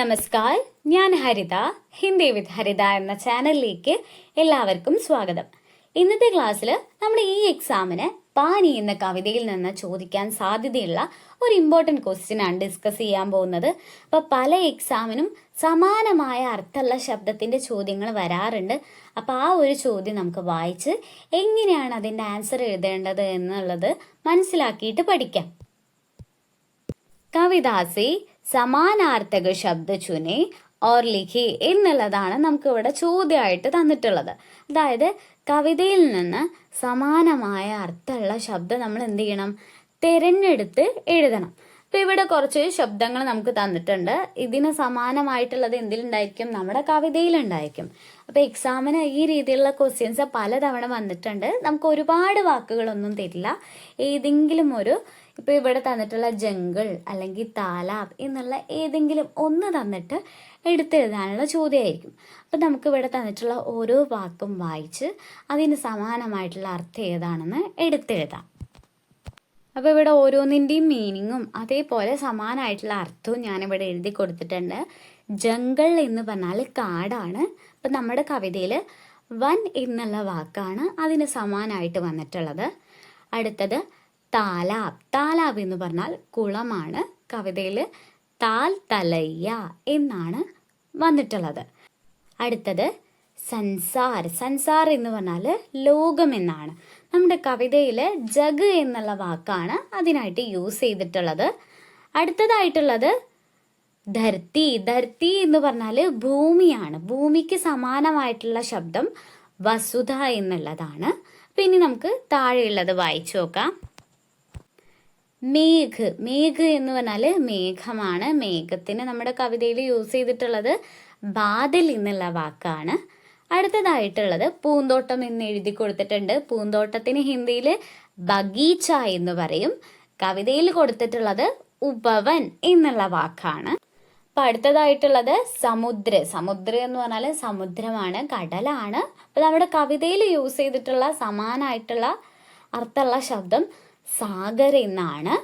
നമസ്കാർ, ഞാൻ ഹരിത. ഹിന്ദി വിത്ത് ഹരിത എന്ന ചാനലിലേക്ക് എല്ലാവർക്കും സ്വാഗതം. ഇന്നത്തെ ക്ലാസ്സിൽ നമ്മൾ ഈ എക്സാമിന് പാനി എന്ന കവിതയിൽ നിന്ന് ചോദിക്കാൻ സാധ്യതയുള്ള ഒരു ഇമ്പോർട്ടൻറ്റ് ക്വസ്റ്റ്യൻ ആണ് ഡിസ്കസ് ചെയ്യാൻ പോകുന്നത്. അപ്പോൾ പല എക്സാമിനും സമാനമായ അർത്ഥമുള്ള ശബ്ദത്തിന്റെ ചോദ്യങ്ങൾ വരാറുണ്ട്. അപ്പോൾ ആ ഒരു ചോദ്യം നമുക്ക് വായിച്ച് എങ്ങനെയാണ് അതിന്റെ ആൻസർ എഴുതേണ്ടത് എന്നുള്ളത് മനസ്സിലാക്കിയിട്ട് പഠിക്കാം. കവിതാസി സമാനാർത്ഥക ശബ്ദ ചുനെ ഓർ ലിഖി എന്നുള്ളതാണ് നമുക്ക് ഇവിടെ ചോദ്യമായിട്ട് തന്നിട്ടുള്ളത്. അതായത് കവിതയിൽ നിന്ന് സമാനമായ അർത്ഥമുള്ള ശബ്ദം നമ്മൾ എന്ത് ചെയ്യണം, തിരഞ്ഞെടുത്ത് എഴുതണം. അപ്പൊ ഇവിടെ കുറച്ച് ശബ്ദങ്ങൾ നമുക്ക് തന്നിട്ടുണ്ട്. ഇതിന് സമാനമായിട്ടുള്ളത് എന്തിലുണ്ടായിരിക്കും, നമ്മുടെ കവിതയിലുണ്ടായിരിക്കും. അപ്പൊ എക്സാമിന് ഈ രീതിയിലുള്ള ക്വസ്റ്റ്യൻസ് പലതവണ വന്നിട്ടുണ്ട്. നമുക്ക് ഒരുപാട് വാക്കുകളൊന്നും തരില്ല. ഏതെങ്കിലും ഒരു, ഇപ്പൊ ഇവിടെ തന്നിട്ടുള്ള ജംഗിൾ അല്ലെങ്കിൽ താലാബ് എന്നുള്ള ഏതെങ്കിലും ഒന്ന് തന്നിട്ട് എടുത്തെഴുതാനുള്ള ചോദ്യമായിരിക്കും. അപ്പൊ നമുക്ക് ഇവിടെ തന്നിട്ടുള്ള ഓരോ വാക്കും വായിച്ച് അതിന് സമാനമായിട്ടുള്ള അർത്ഥം ഏതാണെന്ന് എടുത്തെഴുതാം. അപ്പോൾ ഇവിടെ ഓരോന്നിൻ്റെയും മീനിങ്ങും അതേപോലെ സമാനമായിട്ടുള്ള അർത്ഥവും ഞാനിവിടെ എഴുതി കൊടുത്തിട്ടുണ്ട്. ജംഗിൾ എന്ന് പറഞ്ഞാൽ കാടാണ്. അപ്പം നമ്മുടെ കവിതയിൽ വൻ എന്നുള്ള വാക്കാണ് അതിന് സമാനമായിട്ട് വന്നിട്ടുള്ളത്. അടുത്തത് താലാബ്. താലാബ് എന്ന് പറഞ്ഞാൽ കുളമാണ്. കവിതയിൽ താൽ തലയ്യ എന്നാണ് വന്നിട്ടുള്ളത്. അടുത്തത് സൻസാർ. സൻസാർ എന്ന് പറഞ്ഞാൽ ലോകം എന്നാണ്. നമ്മുടെ കവിതയിൽ ജഗ് എന്നുള്ള വാക്കാണ് അതിനായിട്ട് യൂസ് ചെയ്തിട്ടുള്ളത്. അടുത്തതായിട്ടുള്ളത് ധർത്തി. ധർത്തി എന്ന് പറഞ്ഞാൽ ഭൂമിയാണ്. ഭൂമിക്ക് സമാനമായിട്ടുള്ള ശബ്ദം വസുധ എന്നുള്ളതാണ്. പിന്നെ നമുക്ക് താഴെയുള്ളത് വായിച്ചു നോക്കാം. മേഘ്. മേഘ് എന്ന് പറഞ്ഞാൽ മേഘമാണ്. മേഘത്തിന് നമ്മുടെ കവിതയിൽ യൂസ് ചെയ്തിട്ടുള്ളത് ബാദൽ എന്നുള്ള വാക്കാണ്. അടുത്തതായിട്ടുള്ളത് പൂന്തോട്ടം എന്ന് എഴുതി കൊടുത്തിട്ടുണ്ട്. പൂന്തോട്ടത്തിന് ഹിന്ദിയിൽ ബഗീച്ച എന്ന് പറയും. കവിതയിൽ കൊടുത്തിട്ടുള്ളത് ഉപവൻ എന്നുള്ള വാക്കാണ്. അപ്പൊ അടുത്തതായിട്ടുള്ളത് സമുദ്ര. സമുദ്ര എന്ന് പറഞ്ഞാൽ സമുദ്രമാണ്, കടലാണ്. അപ്പൊ നമ്മുടെ കവിതയിൽ യൂസ് ചെയ്തിട്ടുള്ള സമാനമായിട്ടുള്ള അർത്ഥമുള്ള ശബ്ദം സാഗർ എന്നാണ്.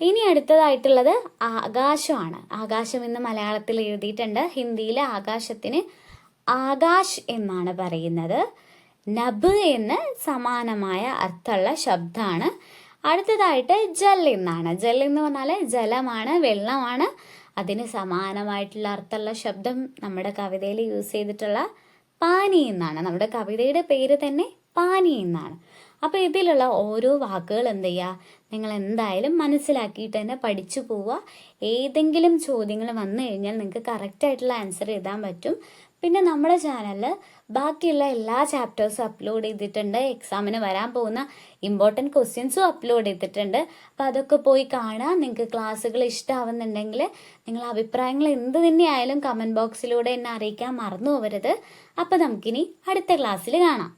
ഇനി അടുത്തതായിട്ടുള്ളത് ആകാശമാണ്. ആകാശം എന്ന് മലയാളത്തിൽ എഴുതിയിട്ടുണ്ട്. ഹിന്ദിയിൽ ആകാശത്തിന് ആകാശ് എന്നാണ് പറയുന്നത്. നബ് എന്ന് സമാനമായ അർത്ഥമുള്ള ശബ്ദമാണ്. അടുത്തതായിട്ട് ജൽ എന്നാണ്. ജൽ എന്ന് പറഞ്ഞാൽ ജലമാണ്, വെള്ളമാണ്. അതിന് സമാനമായിട്ടുള്ള അർത്ഥമുള്ള ശബ്ദം നമ്മുടെ കവിതയിൽ യൂസ് ചെയ്തിട്ടുള്ള പാനി എന്നാണ്. നമ്മുടെ കവിതയുടെ പേര് തന്നെ പാനി എന്നാണ്. അപ്പോൾ ഇതിലുള്ള ഓരോ വാക്കുകൾ എന്ത് ചെയ്യുക, നിങ്ങൾ എന്തായാലും മനസ്സിലാക്കിയിട്ട് തന്നെ പഠിച്ചു പോവുക. ഏതെങ്കിലും ചോദ്യങ്ങൾ വന്നു കഴിഞ്ഞാൽ നിങ്ങൾക്ക് കറക്റ്റായിട്ടുള്ള ആൻസർ എഴുതാൻ പറ്റും. പിന്നെ നമ്മുടെ ചാനലിൽ ബാക്കിയുള്ള എല്ലാ ചാപ്റ്റേഴ്സും അപ്ലോഡ് ചെയ്തിട്ടുണ്ട്. എക്സാമിന് വരാൻ പോകുന്ന ഇമ്പോർട്ടൻറ്റ് ക്വസ്റ്റ്യൻസും അപ്ലോഡ് ചെയ്തിട്ടുണ്ട്. അപ്പോൾ അതൊക്കെ പോയി കാണുക. നിങ്ങൾക്ക് ക്ലാസ്സുകൾ ഇഷ്ടമാവുന്നുണ്ടെങ്കിൽ നിങ്ങളുടെ അഭിപ്രായങ്ങൾ എന്ത് തന്നെയായാലും കമൻറ്റ് ബോക്സിലൂടെ എന്നെ അറിയിക്കാൻ മറന്നു പോകരുത്. അപ്പോൾ നമുക്കിനി അടുത്ത ക്ലാസ്സിൽ കാണാം.